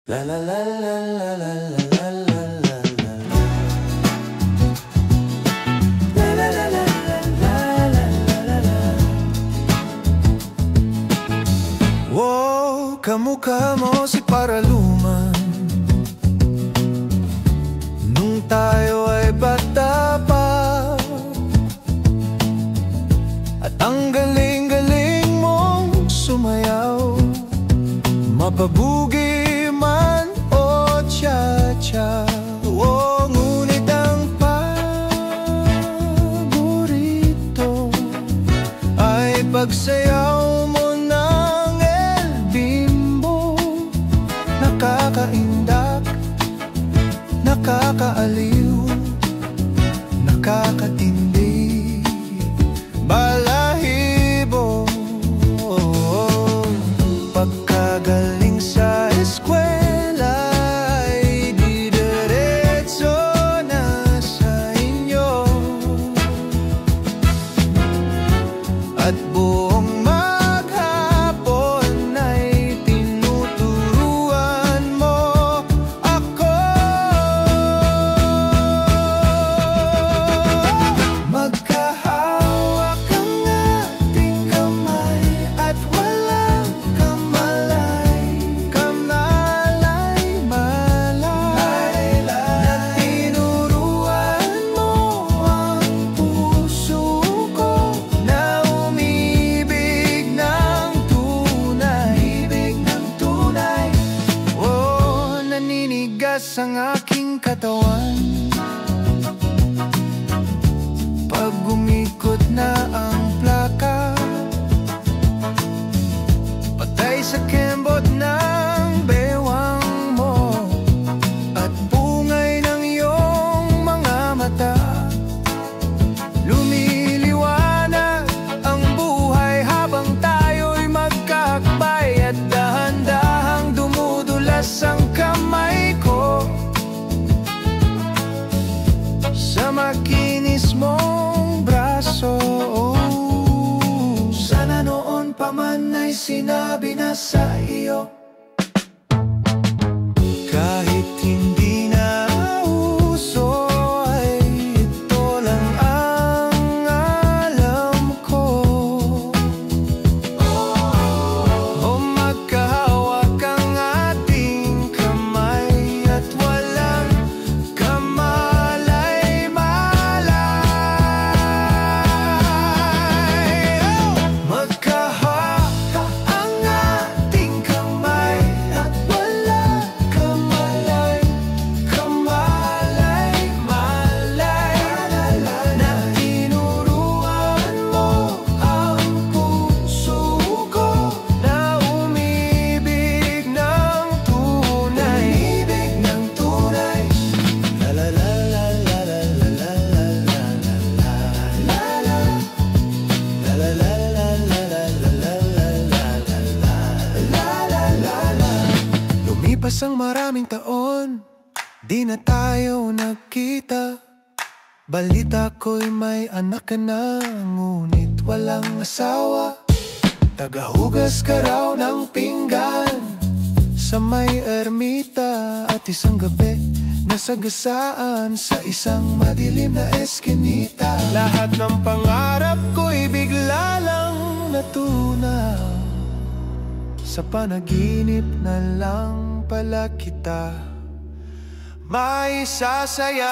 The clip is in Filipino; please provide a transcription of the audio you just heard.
La la la la la la la la la la. La la la la la la la la. Wow, kamukha mo si Paraluman nung tayo ay bata pa. At ang galing-galing mong sumayaw, mapabugi man o cha-cha. Oh, ngunit ang paborito ay pagsayaw mo ng El Bimbo. Nakakaindak, nakakaaliw, nakakatindi, balahibo. Pagkagaling sa eskwela ay didiretso na sa inyo, at buong maghapon ay tinuturuan mo ako. Magkahawak ang ating kamay at walang ang aking katawan pag gumikot na ang plaka. Patay sa kembot ng bewang mo at bungay ng iyong mga mata. Lumiliwanag ang buhay habang tayo'y magkakbay, at dahan-dahang dumudulas ang kamay ko sa makinis mong braso. Sana noon pa man ay sinabi na sa iyo, kahit hindi na uso ay ito lang ang alam ko. O magkahawak ang ating kamay at walang ang maraming taon, di na tayo nagkita. Balita ko'y may anak ka na, ngunit walang asawa. Tagahugas ka raw ng pinggan sa may ermita, at isang gabi nasagasaan sa isang madilim na eskinita. Lahat ng pangarap ko'y bigla lang natunaw, sa panaginip na lang pala kita maisasaya.